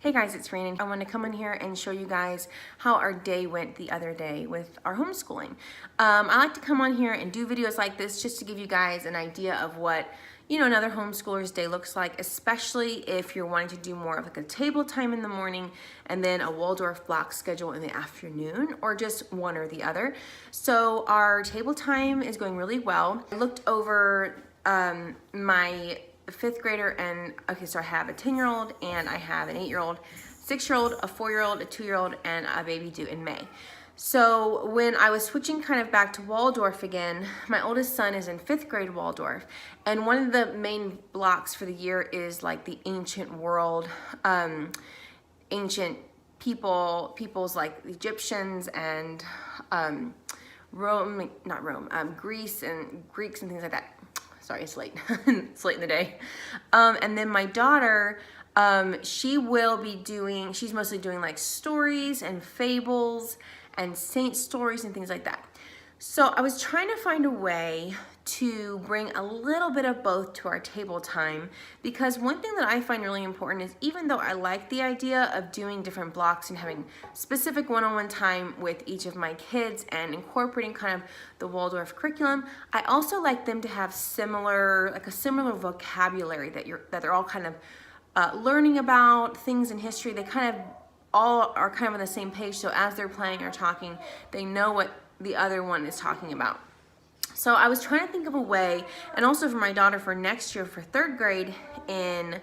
Hey guys, it's Rhiannon. I want to come in here and show you guys how our day went the other day with our homeschooling. I like to come on here and do videos like this just to give you guys an idea of what another homeschooler's day looks like, especially if you're wanting to do more of like a table time in the morning and then a Waldorf block schedule in the afternoon, or just one or the other. So our table time is going really well. I looked over my fifth grader and so I have a 10-year-old and I have an 8-year-old, 6-year-old, a 4-year-old, a 2-year-old, and a baby due in May. So when I was switching kind of back to Waldorf again, my oldest son is in 5th grade Waldorf, and one of the main blocks for the year is like the ancient world, ancient peoples like the Egyptians and Greece and Greeks and things like that. Sorry, it's late. It's late in the day. And then my daughter, she's mostly doing like stories and fables and saint stories and things like that. So I was trying to find a way to bring a little bit of both to our table time, because one thing that I find really important is, even though I like the idea of doing different blocks and having specific one-on-one time with each of my kids and incorporating kind of the Waldorf curriculum, I also like them to have a similar vocabulary that they're all kind of learning about things in history. They kind of all are kind of on the same page, so as they're playing or talking, they know what the other one is talking about. So I was trying to think of a way, and also for my daughter for next year for 3rd grade in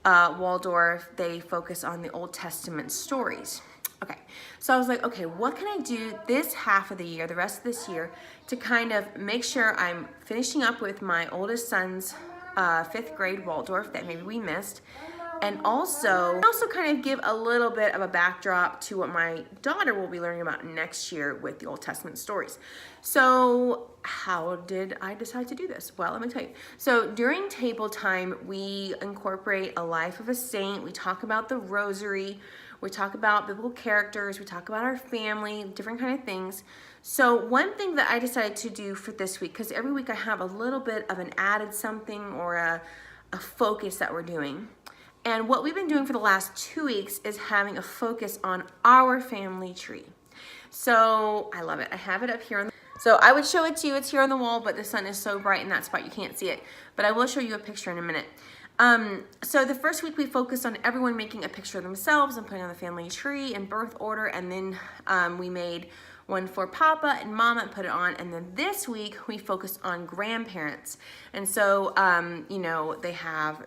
Waldorf, they focus on the Old Testament stories. Okay, so I was like, okay, what can I do this half of the year, the rest of this year, to kind of make sure I'm finishing up with my oldest son's 5th grade Waldorf that maybe we missed, and also kind of give a little bit of a backdrop to what my daughter will be learning about next year with the Old Testament stories. So how did I decide to do this? Well, let me tell you. So during table time, we incorporate a life of a saint. We talk about the rosary. We talk about biblical characters. We talk about our family, different kind of things. So one thing that I decided to do for this week, because every week I have a little bit of an added something or a focus that we're doing. And what we've been doing for the last 2 weeks is having a focus on our family tree. So I love it. I have it up here. So I would show it to you. It's here on the wall, but the sun is so bright in that spot you can't see it. But I will show you a picture in a minute. So the first week we focused on everyone making a picture of themselves and putting on the family tree in birth order. And then we made one for Papa and Mama and put it on. And then this week we focused on grandparents. And so, they have,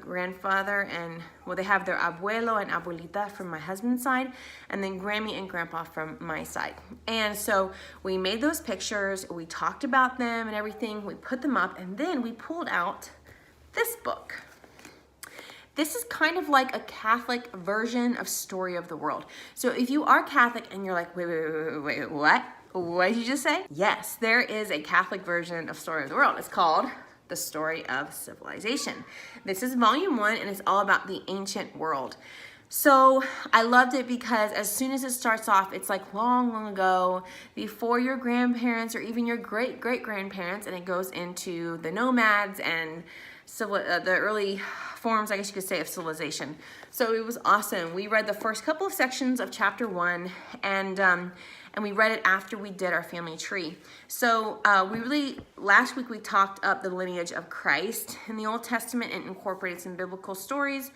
grandfather and, they have their abuelo and abuelita from my husband's side, and then Grammy and Grandpa from my side. And so we made those pictures, we talked about them and everything, we put them up, and then we pulled out this book. This is kind of like a Catholic version of Story of the World. So if you are Catholic and you're like, wait, what? What did you just say? Yes, there is a Catholic version of Story of the World. It's called The Story of Civilization. This is volume 1, and it's all about the ancient world. So I loved it because as soon as it starts off, it's like long ago, before your grandparents or even your great-great-grandparents, and it goes into the nomads and the early forms, I guess you could say, of civilization. So it was awesome. We read the first couple of sections of chapter 1, and we read it after we did our family tree. So last week we talked up the lineage of Christ in the Old Testament and incorporated some biblical stories,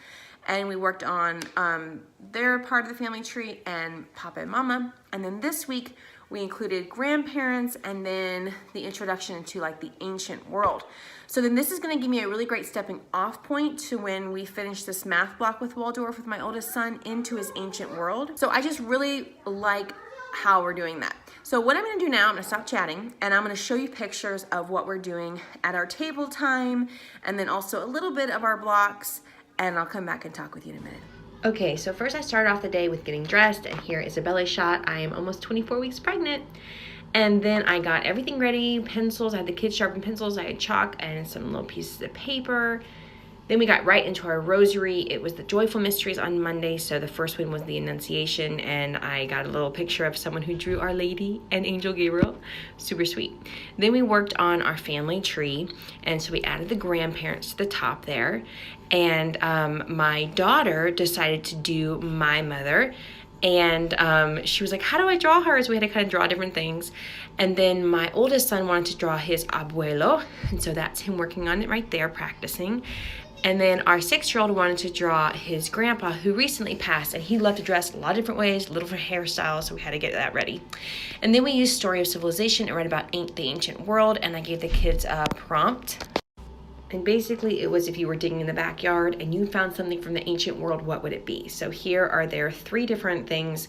and we worked on their part of the family tree and Papa and Mama. And then this week we included grandparents and then the introduction into like the ancient world. So then this is going to give me a really great stepping off point to when we finish this math block with Waldorf with my oldest son into his ancient world. So I just really like how we're doing that. So what I'm going to do now, I'm going to stop chatting and I'm going to show you pictures of what we're doing at our table time, and then also a little bit of our blocks, and I'll come back and talk with you in a minute. Okay, so first I started off the day with getting dressed, and here is a belly shot. I am almost 24 weeks pregnant. And then I got everything ready, pencils, I had the kids sharpen pencils, I had chalk and some little pieces of paper. Then we got right into our rosary. It was the Joyful Mysteries on Monday. So the first one was the Annunciation, and I got a little picture of someone who drew Our Lady and Angel Gabriel. Super sweet. Then we worked on our family tree, and so we added the grandparents to the top there. And my daughter decided to do my mother. And she was like, how do I draw her? So we had to kind of draw different things. And then my oldest son wanted to draw his abuelo. And so that's him working on it right there, practicing. And then our 6-year-old wanted to draw his grandpa, who recently passed, and he loved to dress a lot of different ways, little different hairstyles, so we had to get that ready. And then we used Story of Civilization and read about the ancient world, and I gave the kids a prompt. And basically it was, if you were digging in the backyard and you found something from the ancient world, what would it be? So here are their 3 different things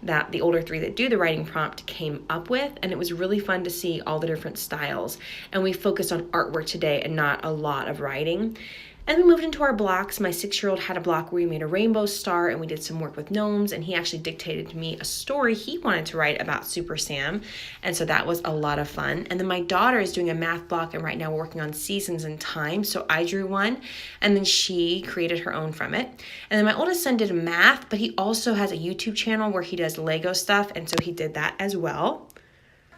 that the older 3 that do the writing prompt came up with. And it was really fun to see all the different styles. And we focused on artwork today and not a lot of writing. And we moved into our blocks. My 6-year-old had a block where we made a rainbow star, and we did some work with gnomes, and he actually dictated to me a story he wanted to write about Super Sam. And so that was a lot of fun. And then my daughter is doing a math block, and right now we're working on seasons and time. So I drew one, and then she created her own from it. And then my oldest son did math, but he also has a YouTube channel where he does Lego stuff, and so he did that as well.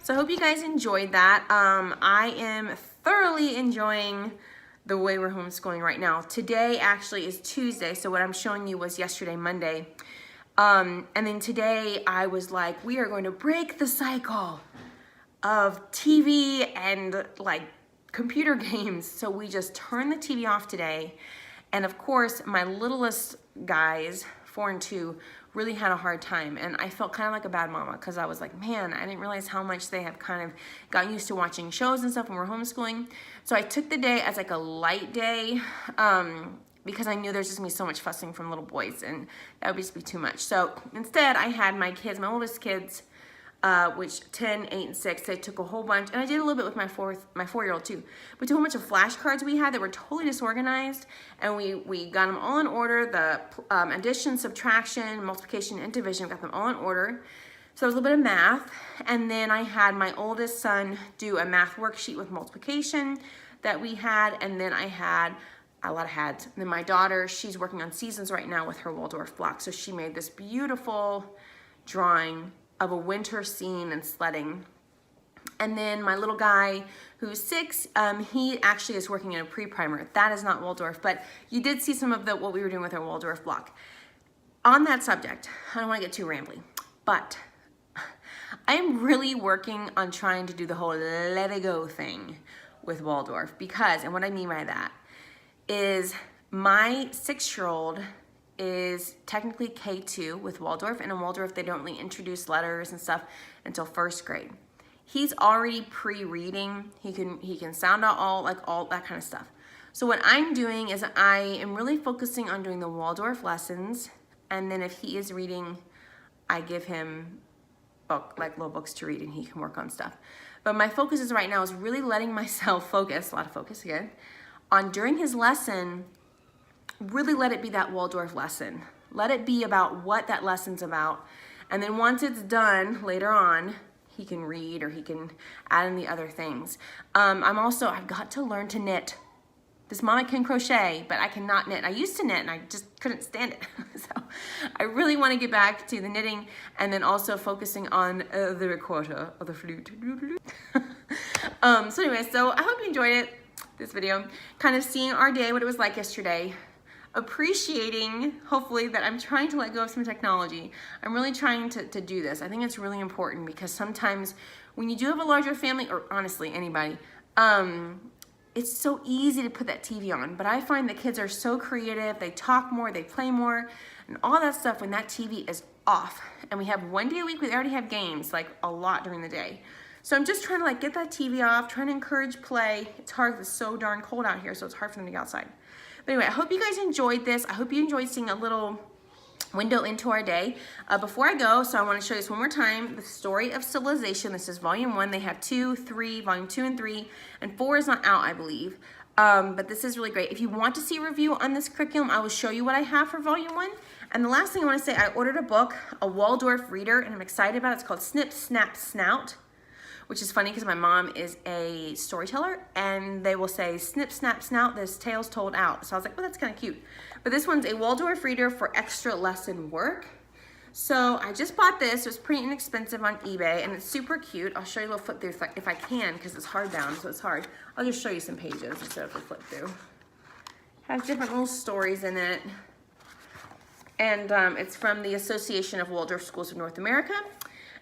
So I hope you guys enjoyed that. I am thoroughly enjoying the way we're homeschooling right now. Today actually is Tuesday, so what I'm showing you was yesterday, Monday. And then today I was like, we are going to break the cycle of TV and like computer games. So we just turned the TV off today. And of course, my littlest guys, 4 and 2, really had a hard time. And I felt kind of like a bad mama, because I was like, man, I didn't realize how much they have kind of gotten used to watching shows and stuff when we're homeschooling. So I took the day as like a light day, because I knew there's just gonna be so much fussing from little boys, and that would just be too much. So instead I had my kids, my oldest kids, which 10, 8, and 6, they took a whole bunch, and I did a little bit with my 4-year-old too. We took a whole bunch of flashcards we had that were totally disorganized, and we got them all in order. The addition, subtraction, multiplication, and division, got them all in order. So there was a little bit of math, and then I had my oldest son do a math worksheet with multiplication that we had, and then I had a lot of hads. And then my daughter, she's working on seasons right now with her Waldorf block, so she made this beautiful drawing of a winter scene and sledding. And then my little guy, who's 6, he actually is working in a pre-primer. That is not Waldorf, but you did see some of what we were doing with our Waldorf block. On that subject, I don't want to get too rambly, but I'm really working on trying to do the whole let it go thing with Waldorf, because, and what I mean by that is my 6-year-old is technically K2 with Waldorf, and in Waldorf they don't really introduce letters and stuff until 1st grade. He's already pre-reading. He can sound out all that kind of stuff. So what I'm doing is I am really focusing on doing the Waldorf lessons, and then if he is reading, I give him little books to read, and he can work on stuff. But my focus is right now is really letting myself focus, a lot of focus again, on during his lesson, really let it be that Waldorf lesson. Let it be about what that lesson's about. And then once it's done, later on, he can read or he can add in the other things. I've got to learn to knit. This mama can crochet, but I cannot knit. I used to knit and I just couldn't stand it. So I really want to get back to the knitting, and then also focusing on the recorder or the flute. So anyway, so I hope you enjoyed it, this video. Kind of seeing our day, what it was like yesterday. Appreciating, hopefully, that I'm trying to let go of some technology. I'm really trying to do this. I think it's really important, because sometimes when you do have a larger family, or honestly anybody, it's so easy to put that TV on. But I find that kids are so creative, they talk more, they play more, and all that stuff when that TV is off. And we have one day a week, we already have games, like a lot during the day. So I'm just trying to get that TV off, trying to encourage play. It's hard, it's so darn cold out here, so it's hard for them to get outside. But anyway, I hope you guys enjoyed this. I hope you enjoyed seeing a little window into our day. Before I go, so I want to show you this one more time, the Story of Civilization. This is volume 1. They have 2, 3, volume 2 and 3, and 4 is not out, I believe. But this is really great. If you want to see a review on this curriculum, I will show you what I have for volume 1. And the last thing I want to say, I ordered a book, a Waldorf reader, and I'm excited about it. It's called Snip, Snap, Snout, which is funny because my mom is a storyteller, and they will say, snip, snap, snout, this tale's told out. So I was like, well, that's kind of cute. But this one's a Waldorf reader for extra lesson work. So I just bought this. It was pretty inexpensive on eBay, and it's super cute. I'll show you a little flip through if I can, because it's hardbound, so it's hard. I'll just show you some pages instead of a flip through. It has different little stories in it. And it's from the Association of Waldorf Schools of North America.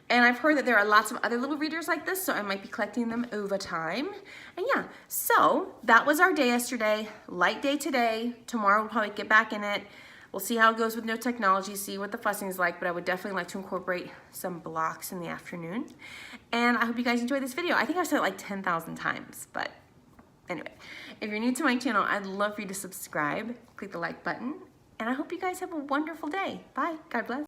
And I've heard that there are lots of other little readers like this, so I might be collecting them over time. And yeah, so that was our day yesterday. Light day today. Tomorrow we'll probably get back in it. We'll see how it goes with no technology, see what the fussing is like, but I would definitely like to incorporate some blocks in the afternoon. And I hope you guys enjoyed this video. I think I've said it like 10,000 times, but anyway. If you're new to my channel, I'd love for you to subscribe, click the like button, and I hope you guys have a wonderful day. Bye. God bless.